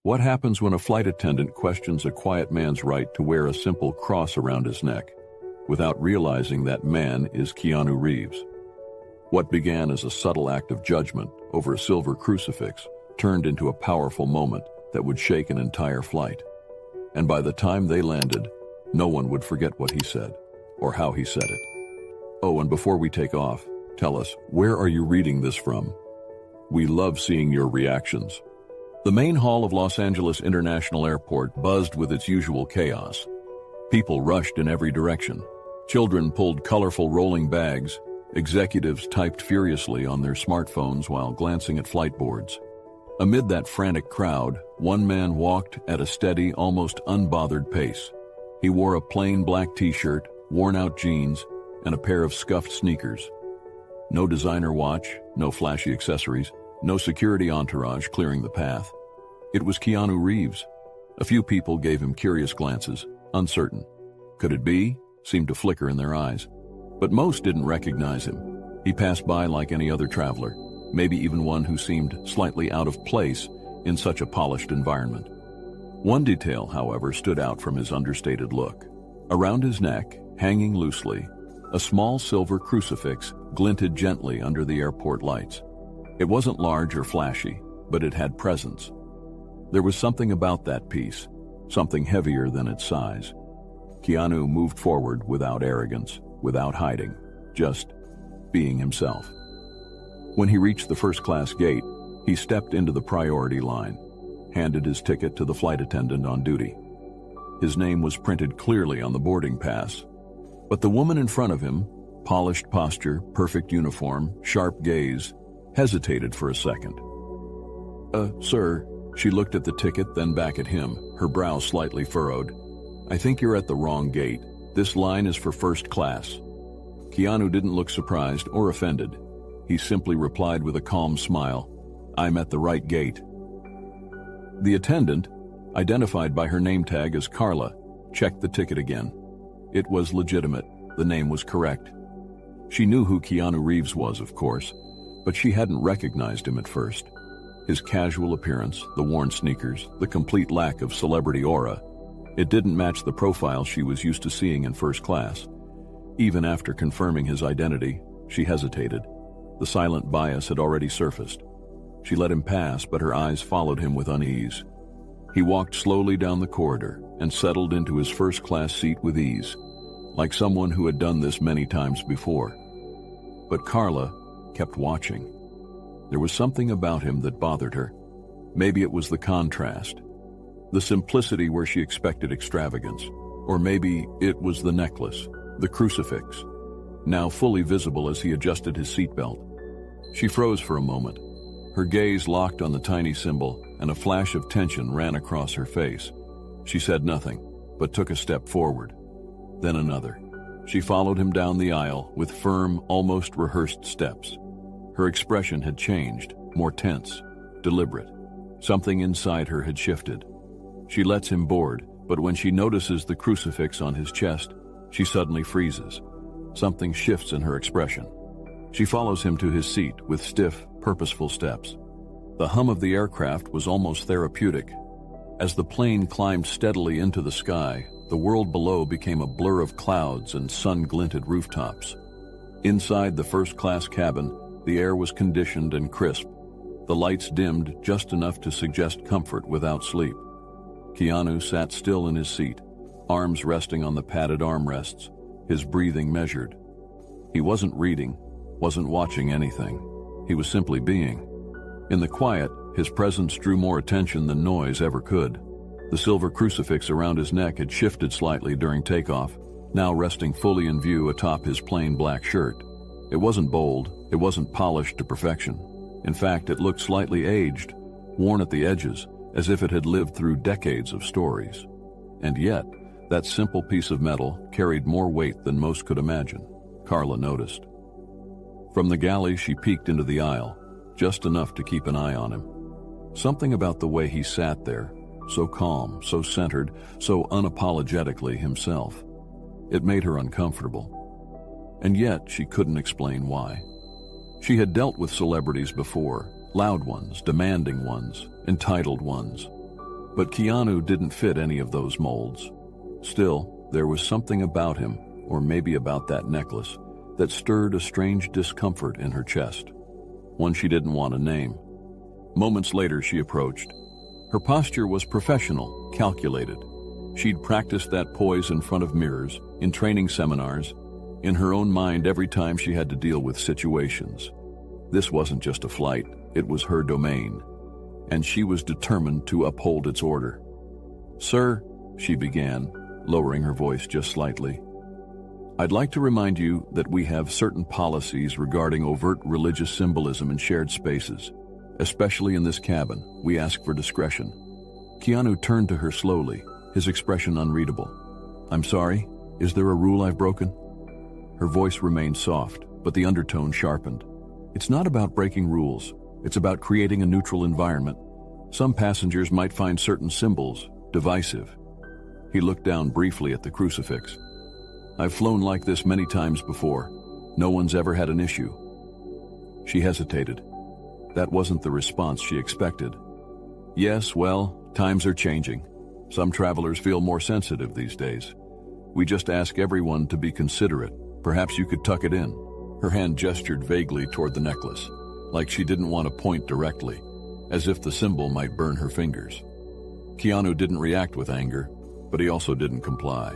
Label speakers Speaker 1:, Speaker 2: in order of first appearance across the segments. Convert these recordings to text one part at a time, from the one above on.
Speaker 1: What happens when a flight attendant questions a quiet man's right to wear a simple cross around his neck, without realizing that man is Keanu Reeves? What began as a subtle act of judgment over a silver crucifix turned into a powerful moment that would shake an entire flight. And by the time they landed, no one would forget what he said or how he said it. Oh, and before we take off, tell us, where are you reading this from? We love seeing your reactions. The main hall of Los Angeles International Airport buzzed with its usual chaos. People rushed in every direction. Children pulled colorful rolling bags. Executives typed furiously on their smartphones while glancing at flight boards. Amid that frantic crowd, one man walked at a steady, almost unbothered pace. He wore a plain black t-shirt, worn-out jeans, and a pair of scuffed sneakers. No designer watch, no flashy accessories, no security entourage clearing the path. It was Keanu Reeves. A few people gave him curious glances, uncertain. Could it be? Seemed to flicker in their eyes. But most didn't recognize him. He passed by like any other traveler, maybe even one who seemed slightly out of place in such a polished environment. One detail, however, stood out from his understated look. Around his neck, hanging loosely, a small silver crucifix glinted gently under the airport lights. It wasn't large or flashy, but it had presence. There was something about that piece, something heavier than its size. Keanu moved forward without arrogance, without hiding, just being himself. When he reached the first-class gate, he stepped into the priority line, handed his ticket to the flight attendant on duty. His name was printed clearly on the boarding pass, but the woman in front of him, polished posture, perfect uniform, sharp gaze, hesitated for a second. Sir," she looked at the ticket, then back at him, her brow slightly furrowed. "I think you're at the wrong gate. This line is for first class." Keanu didn't look surprised or offended. He simply replied with a calm smile, "I'm at the right gate." The attendant, identified by her name tag as Carla, checked the ticket again. It was legitimate. The name was correct. She knew who Keanu Reeves was, of course, but she hadn't recognized him at first. His casual appearance, the worn sneakers, the complete lack of celebrity aura, it didn't match the profile she was used to seeing in first class. Even after confirming his identity, she hesitated. The silent bias had already surfaced. She let him pass, but her eyes followed him with unease. He walked slowly down the corridor and settled into his first-class seat with ease, like someone who had done this many times before. But Carla kept watching. There was something about him that bothered her. Maybe it was the contrast, the simplicity where she expected extravagance, or maybe it was the necklace, the crucifix, now fully visible as he adjusted his seatbelt. She froze for a moment. Her gaze locked on the tiny symbol, and a flash of tension ran across her face. She said nothing, but took a step forward. Then another. She followed him down the aisle with firm, almost rehearsed steps. Her expression had changed, more tense, deliberate. Something inside her had shifted. She lets him board, but when she notices the crucifix on his chest, she suddenly freezes. Something shifts in her expression. She follows him to his seat with stiff, purposeful steps. The hum of the aircraft was almost therapeutic. As the plane climbed steadily into the sky, the world below became a blur of clouds and sun-glinted rooftops. Inside the first-class cabin, the air was conditioned and crisp. The lights dimmed just enough to suggest comfort without sleep. Keanu sat still in his seat, arms resting on the padded armrests, his breathing measured. He wasn't reading, wasn't watching anything. He was simply being. In the quiet, his presence drew more attention than noise ever could. The silver crucifix around his neck had shifted slightly during takeoff, now resting fully in view atop his plain black shirt. It wasn't bold, it wasn't polished to perfection. In fact, it looked slightly aged, worn at the edges, as if it had lived through decades of stories. And yet, that simple piece of metal carried more weight than most could imagine, Carla noticed. From the galley, she peeked into the aisle, just enough to keep an eye on him. Something about the way he sat there, so calm, so centered, so unapologetically himself. It made her uncomfortable. And yet, she couldn't explain why. She had dealt with celebrities before, loud ones, demanding ones, entitled ones. But Keanu didn't fit any of those molds. Still, there was something about him, or maybe about that necklace, that stirred a strange discomfort in her chest, one she didn't want to name. Moments later, she approached. Her posture was professional, calculated. She'd practiced that poise in front of mirrors, in training seminars, in her own mind every time she had to deal with situations. This wasn't just a flight, it was her domain, and she was determined to uphold its order. "Sir," she began, lowering her voice just slightly, "I'd like to remind you that we have certain policies regarding overt religious symbolism in shared spaces. Especially in this cabin, we ask for discretion." Keanu turned to her slowly, his expression unreadable. "I'm sorry, is there a rule I've broken?" Her voice remained soft, but the undertone sharpened. "It's not about breaking rules, it's about creating a neutral environment. Some passengers might find certain symbols divisive." He looked down briefly at the crucifix. "I've flown like this many times before. No one's ever had an issue." She hesitated. That wasn't the response she expected. "Yes, well, times are changing. Some travelers feel more sensitive these days. We just ask everyone to be considerate. Perhaps you could tuck it in." Her hand gestured vaguely toward the necklace, like she didn't want to point directly, as if the symbol might burn her fingers. Keanu didn't react with anger, but he also didn't comply.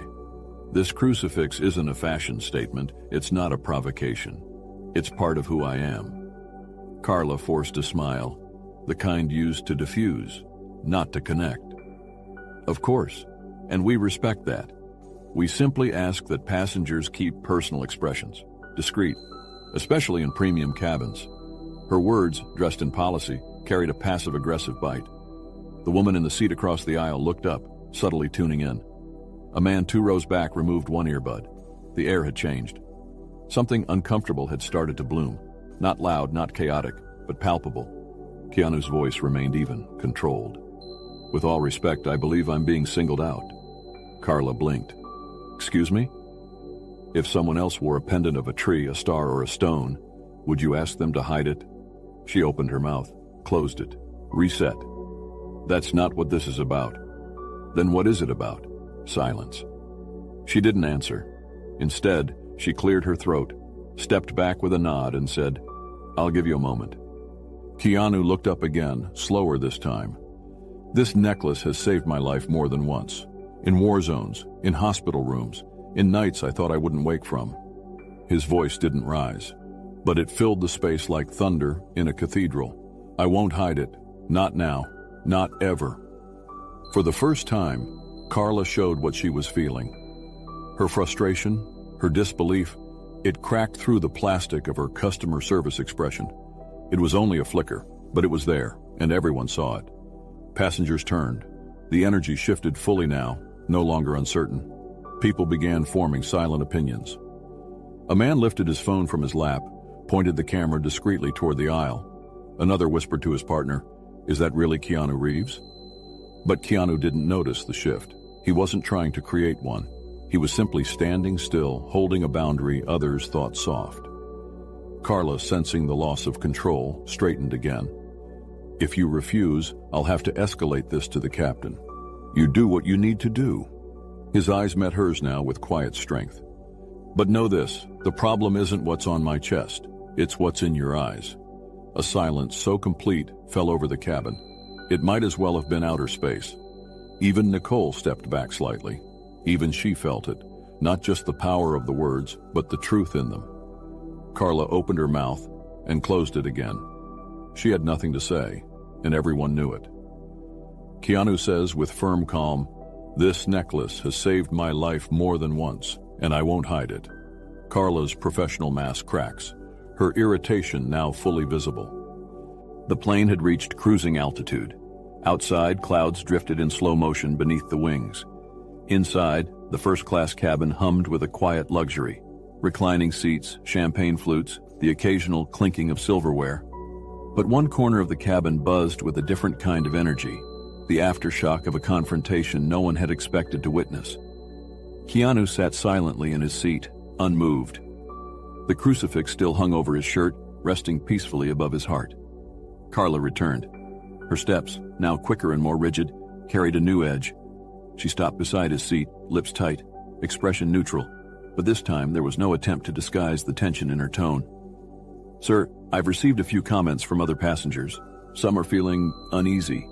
Speaker 1: "This crucifix isn't a fashion statement, it's not a provocation. It's part of who I am." Carla forced a smile, the kind used to diffuse, not to connect. "Of course, and we respect that. We simply ask that passengers keep personal expressions discreet, especially in premium cabins." Her words, dressed in policy, carried a passive-aggressive bite. The woman in the seat across the aisle looked up, subtly tuning in. A man 2 rows back removed one earbud. The air had changed. Something uncomfortable had started to bloom. Not loud, not chaotic, but palpable. Keanu's voice remained even, controlled. "With all respect, I believe I'm being singled out." Carla blinked. "Excuse me? If someone else wore a pendant of a tree, a star, or a stone, would you ask them to hide it?" She opened her mouth, closed it, reset. "That's not what this is about." "Then what is it about?" Silence. She didn't answer. Instead, she cleared her throat, stepped back with a nod, and said, "I'll give you a moment." Keanu looked up again, slower this time. "This necklace has saved my life more than once. In war zones, in hospital rooms, in nights I thought I wouldn't wake from." His voice didn't rise, but it filled the space like thunder in a cathedral. "I won't hide it. Not now. Not ever." For the first time, Carla showed what she was feeling. Her frustration, her disbelief, it cracked through the plastic of her customer service expression. It was only a flicker, but it was there, and everyone saw it. Passengers turned. The energy shifted fully now, no longer uncertain. People began forming silent opinions. A man lifted his phone from his lap, pointed the camera discreetly toward the aisle. Another whispered to his partner, "Is that really Keanu Reeves?" But Keanu didn't notice the shift. He wasn't trying to create one. He was simply standing still, holding a boundary others thought soft. Carla, sensing the loss of control, straightened again. "If you refuse, I'll have to escalate this to the captain. You do what you need to do." His eyes met hers now with quiet strength. "But know this, the problem isn't what's on my chest, it's what's in your eyes." A silence so complete fell over the cabin. It might as well have been outer space. Even Nicole stepped back slightly. Even she felt it, not just the power of the words, but the truth in them. Carla opened her mouth and closed it again. She had nothing to say, and everyone knew it. Keanu says with firm calm, "This necklace has saved my life more than once, and I won't hide it." Carla's professional mask cracks, her irritation now fully visible. The plane had reached cruising altitude. Outside, clouds drifted in slow motion beneath the wings. Inside, the first-class cabin hummed with a quiet luxury. Reclining seats, champagne flutes, the occasional clinking of silverware. But one corner of the cabin buzzed with a different kind of energy, the aftershock of a confrontation no one had expected to witness. Keanu sat silently in his seat, unmoved. The crucifix still hung over his shirt, resting peacefully above his heart. Carla returned. Her steps, now quicker and more rigid, carried a new edge. She stopped beside his seat, lips tight, expression neutral, but this time there was no attempt to disguise the tension in her tone. "Sir, I've received a few comments from other passengers. Some are feeling uneasy."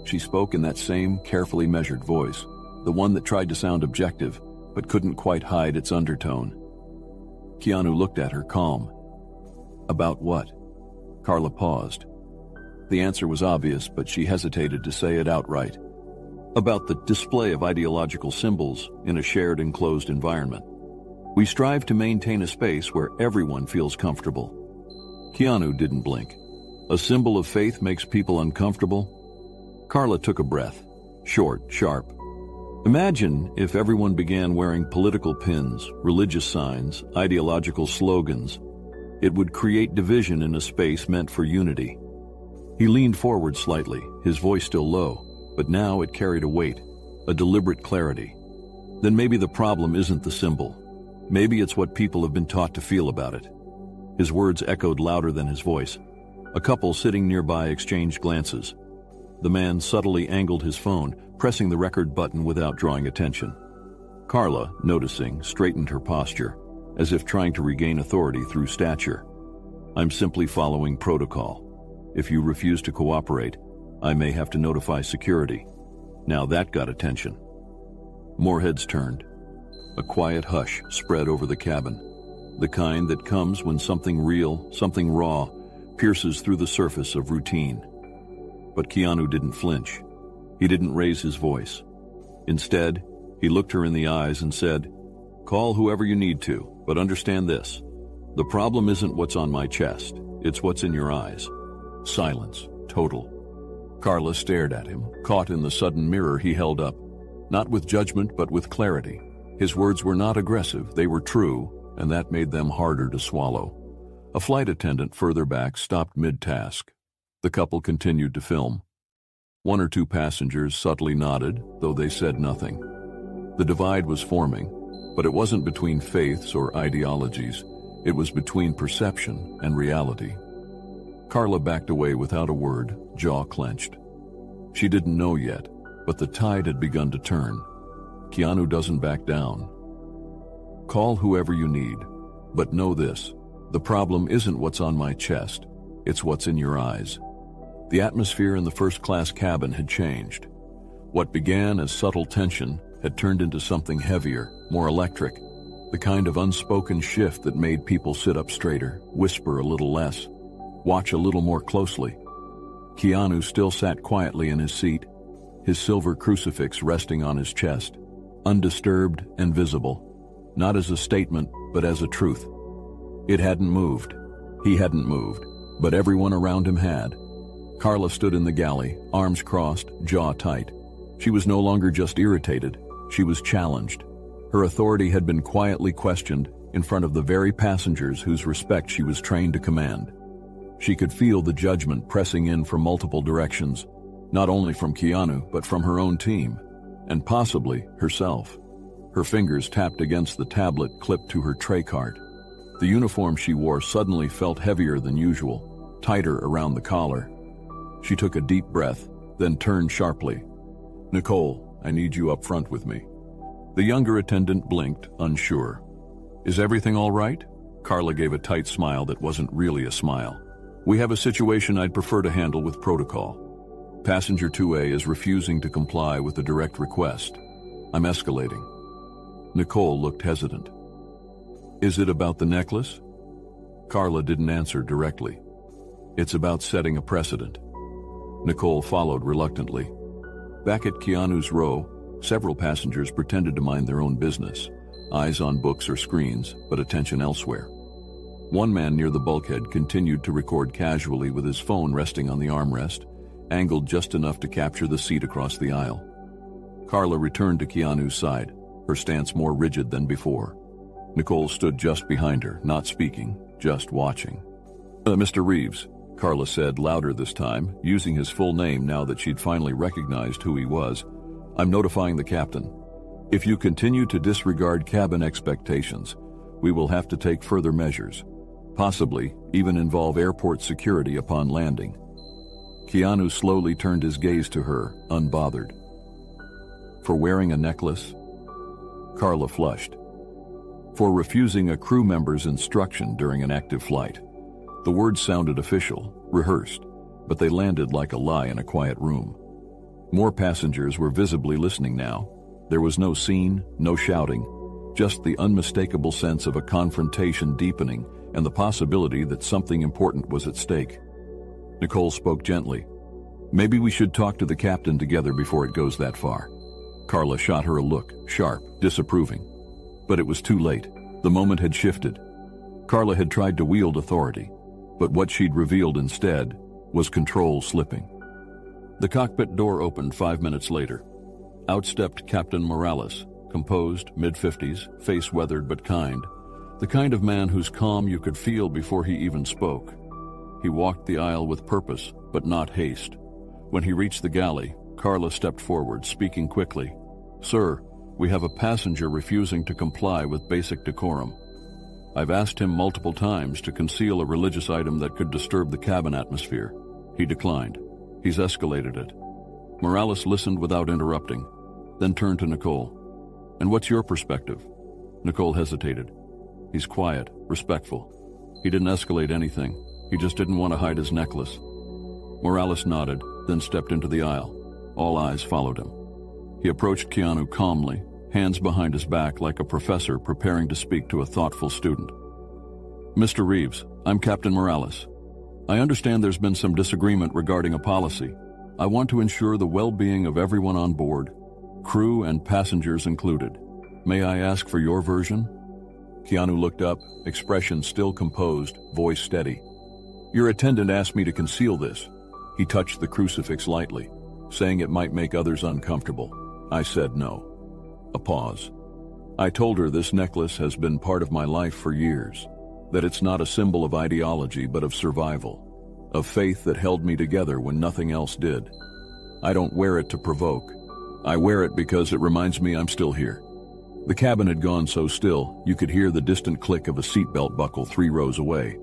Speaker 1: She spoke in that same carefully measured voice, the one that tried to sound objective, but couldn't quite hide its undertone. Keanu looked at her, calm. "About what?" Carla paused. The answer was obvious, but she hesitated to say it outright. "About the display of ideological symbols in a shared enclosed environment. We strive to maintain a space where everyone feels comfortable." Keanu didn't blink. "A symbol of faith makes people uncomfortable?" Carla took a breath, short, sharp. "Imagine if everyone began wearing political pins, religious signs, ideological slogans. It would create division in a space meant for unity." He leaned forward slightly, his voice still low, but now it carried a weight, a deliberate clarity. "Then maybe the problem isn't the symbol. Maybe it's what people have been taught to feel about it." His words echoed louder than his voice. A couple sitting nearby exchanged glances. The man subtly angled his phone, pressing the record button without drawing attention. Carla, noticing, straightened her posture, as if trying to regain authority through stature. "I'm simply following protocol. If you refuse to cooperate, I may have to notify security." Now that got attention. More heads turned. A quiet hush spread over the cabin, the kind that comes when something real, something raw, pierces through the surface of routine. But Keanu didn't flinch. He didn't raise his voice. Instead, he looked her in the eyes and said, "Call whoever you need to, but understand this. The problem isn't what's on my chest, it's what's in your eyes." Silence, total. Carla stared at him, caught in the sudden mirror he held up, not with judgment but with clarity. His words were not aggressive, they were true, and that made them harder to swallow. A flight attendant further back stopped mid-task. The couple continued to film. One or two passengers subtly nodded, though they said nothing. The divide was forming, but it wasn't between faiths or ideologies. It was between perception and reality. Carla backed away without a word, jaw clenched. She didn't know yet, but the tide had begun to turn. Keanu doesn't back down. "Call whoever you need, but know this. The problem isn't what's on my chest, it's what's in your eyes." The atmosphere in the first-class cabin had changed. What began as subtle tension had turned into something heavier, more electric, the kind of unspoken shift that made people sit up straighter, whisper a little less, watch a little more closely. Keanu still sat quietly in his seat, his silver crucifix resting on his chest, undisturbed and visible, not as a statement, but as a truth. It hadn't moved. He hadn't moved, but everyone around him had. Carla stood in the galley, arms crossed, jaw tight. She was no longer just irritated, she was challenged. Her authority had been quietly questioned in front of the very passengers whose respect she was trained to command. She could feel the judgment pressing in from multiple directions, not only from Keanu, but from her own team, and possibly herself. Her fingers tapped against the tablet clipped to her tray cart. The uniform she wore suddenly felt heavier than usual, tighter around the collar. She took a deep breath, then turned sharply. "Nicole, I need you up front with me." The younger attendant blinked, unsure. "Is everything all right?" Carla gave a tight smile that wasn't really a smile. "We have a situation I'd prefer to handle with protocol. Passenger 2A is refusing to comply with the direct request. I'm escalating." Nicole looked hesitant. "Is it about the necklace?" Carla didn't answer directly. "It's about setting a precedent." Nicole followed reluctantly. Back at Keanu's row, several passengers pretended to mind their own business, eyes on books or screens, but attention elsewhere. One man near the bulkhead continued to record casually with his phone resting on the armrest, angled just enough to capture the seat across the aisle. Carla returned to Keanu's side, her stance more rigid than before. Nicole stood just behind her, not speaking, just watching. "Mr. Reeves," Carla said, louder this time, using his full name now that she'd finally recognized who he was. "I'm notifying the captain. If you continue to disregard cabin expectations, we will have to take further measures, possibly even involve airport security upon landing." Keanu slowly turned his gaze to her, unbothered. For wearing a necklace? Carla flushed. For refusing a crew member's instruction during an active flight. The words sounded official, rehearsed, but they landed like a lie in a quiet room. More passengers were visibly listening now. There was no scene, no shouting, just the unmistakable sense of a confrontation deepening and the possibility that something important was at stake. Nicole spoke gently. Maybe we should talk to the captain together before it goes that far. Carla shot her a look, sharp, disapproving. But it was too late. The moment had shifted. Carla had tried to wield authority, but what she'd revealed instead was control slipping. The cockpit door opened 5 minutes later. Out stepped Captain Morales, composed, mid-50s, face weathered but kind, the kind of man whose calm you could feel before he even spoke. He walked the aisle with purpose, but not haste. When he reached the galley, Carla stepped forward, speaking quickly. "Sir, we have a passenger refusing to comply with basic decorum. I've asked him multiple times to conceal a religious item that could disturb the cabin atmosphere. He declined. He's escalated it." Morales listened without interrupting, then turned to Nicole. "And what's your perspective?" Nicole hesitated. "He's quiet, respectful. He didn't escalate anything. He just didn't want to hide his necklace." Morales nodded, then stepped into the aisle. All eyes followed him. He approached Keanu calmly, hands behind his back like a professor preparing to speak to a thoughtful student. "Mr. Reeves, I'm Captain Morales. I understand there's been some disagreement regarding a policy. I want to ensure the well-being of everyone on board, crew and passengers included. May I ask for your version?" Keanu looked up, expression still composed, voice steady. "Your attendant asked me to conceal this." He touched the crucifix lightly, saying it might make others uncomfortable. I said no. A pause. "I told her this necklace has been part of my life for years, that it's not a symbol of ideology but of survival, of faith that held me together when nothing else did. I don't wear it to provoke. I wear it because it reminds me I'm still here." The cabin had gone so still, you could hear the distant click of a seatbelt buckle 3 rows away.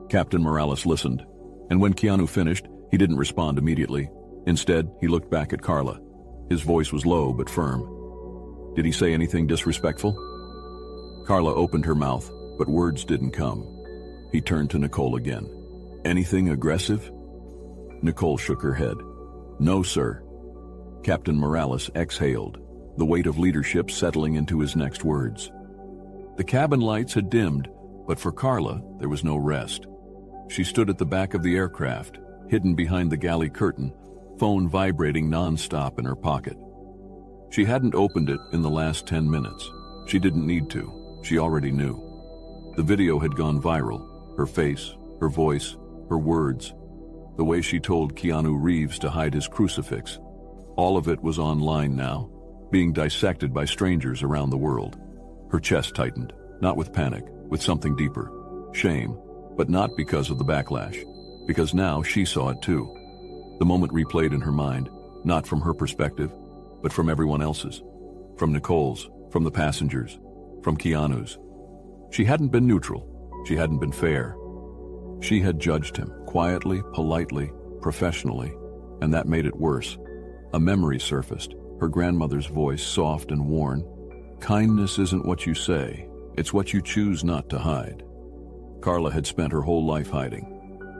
Speaker 1: Captain Morales listened, and when Keanu finished, he didn't respond immediately. Instead, he looked back at Carla. His voice was low but firm. "Did he say anything disrespectful?" Carla opened her mouth, but words didn't come. He turned to Nicole again. "Anything aggressive?" Nicole shook her head. "No, sir." Captain Morales exhaled, the weight of leadership settling into his next words. The cabin lights had dimmed, but for Carla, there was no rest. She stood at the back of the aircraft, hidden behind the galley curtain, phone vibrating non-stop in her pocket. She hadn't opened it in the last 10 minutes. She didn't need to. She already knew. The video had gone viral. Her face, her voice, her words, the way she told Keanu Reeves to hide his crucifix. All of it was online now, being dissected by strangers around the world. Her chest tightened, not with panic, with something deeper. Shame, but not because of the backlash, because now she saw it too. The moment replayed in her mind, not from her perspective, but from everyone else's. From Nicole's, from the passengers, from Keanu's. She hadn't been neutral. She hadn't been fair. She had judged him, quietly, politely, professionally, and that made it worse. A memory surfaced, her grandmother's voice soft and worn. "Kindness isn't what you say, it's what you choose not to hide." Carla had spent her whole life hiding.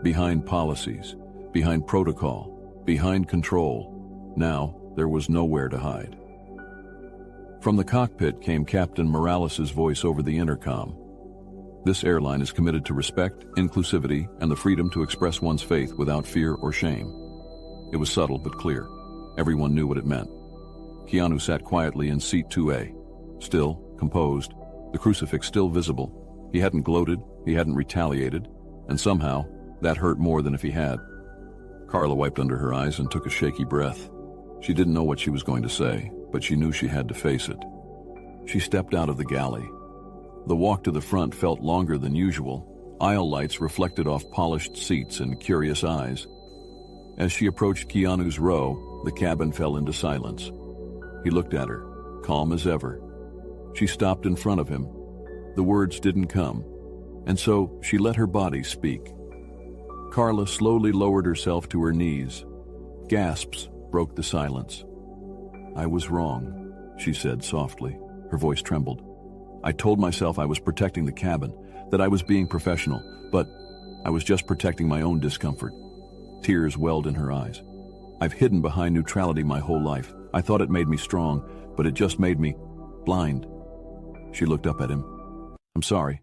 Speaker 1: Behind policies, behind protocol, behind control. Now, there was nowhere to hide. From the cockpit came Captain Morales' voice over the intercom. "This airline is committed to respect, inclusivity, and the freedom to express one's faith without fear or shame." It was subtle but clear. Everyone knew what it meant. Keanu sat quietly in seat 2A, still, composed, the crucifix still visible. He hadn't gloated, he hadn't retaliated, and somehow, that hurt more than if he had. Carla wiped under her eyes and took a shaky breath. She didn't know what she was going to say, but she knew she had to face it. She stepped out of the galley. The walk to the front felt longer than usual. Aisle lights reflected off polished seats and curious eyes. As she approached Keanu's row, the cabin fell into silence. He looked at her, calm as ever. She stopped in front of him. The words didn't come, and so she let her body speak. Carla slowly lowered herself to her knees, Gasps broke the silence. "I was wrong," she said softly. Her voice trembled. "I told myself I was protecting the cabin, that I was being professional, but I was just protecting my own discomfort." Tears welled in her eyes. "I've hidden behind neutrality my whole life. I thought it made me strong, but it just made me blind." She looked up at him. "I'm sorry."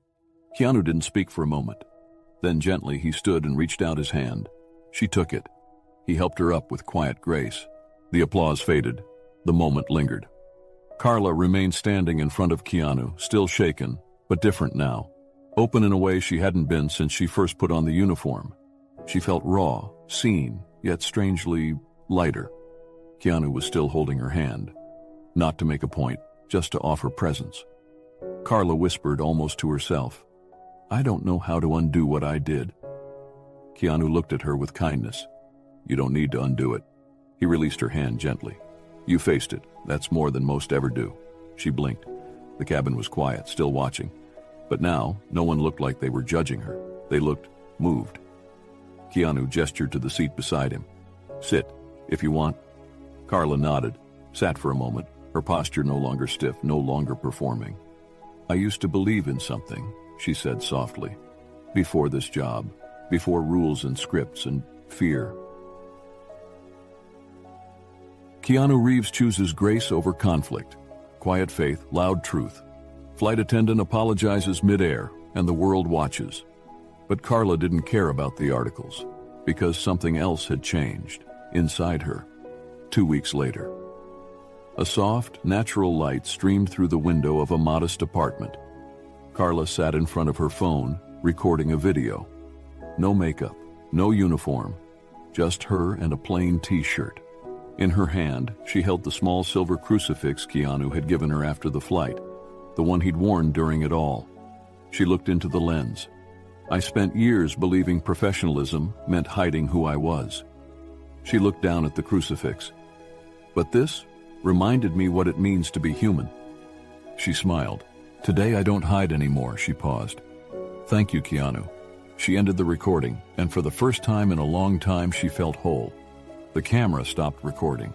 Speaker 1: Keanu didn't speak for a moment. Then gently he stood and reached out his hand. She took it. He helped her up with quiet grace. The applause faded. The moment lingered. Carla remained standing in front of Keanu, still shaken, but different now. Open in a way she hadn't been since she first put on the uniform. She felt raw, seen, yet strangely lighter. Keanu was still holding her hand. Not to make a point, just to offer presence. Carla whispered almost to herself, "I don't know how to undo what I did." Keanu looked at her with kindness. "You don't need to undo it." He released her hand gently. "You faced it. That's more than most ever do." She blinked. The cabin was quiet, still watching. But now, no one looked like they were judging her. They looked moved. Keanu gestured to the seat beside him. "Sit, if you want." Carla nodded, sat for a moment, her posture no longer stiff, no longer performing. "I used to believe in something," she said softly. "Before this job, before rules and scripts and fear." Keanu Reeves chooses grace over conflict. Quiet faith, loud truth. Flight attendant apologizes midair, and the world watches. But Carla didn't care about the articles, because something else had changed, inside her. 2 weeks later. A soft, natural light streamed through the window of a modest apartment. Carla sat in front of her phone, recording a video. No makeup, no uniform, just her and a plain t-shirt. In her hand, she held the small silver crucifix Keanu had given her after the flight, the one he'd worn during it all. She looked into the lens. "I spent years believing professionalism meant hiding who I was." She looked down at the crucifix. "But this reminded me what it means to be human." She smiled. "Today I don't hide anymore," she paused. "Thank you, Keanu." She ended the recording, and for the first time in a long time she felt whole. The camera stopped recording.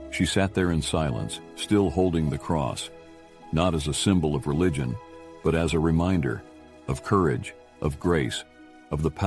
Speaker 1: She sat there in silence, still holding the cross, not as a symbol of religion, but as a reminder of courage, of grace, of the power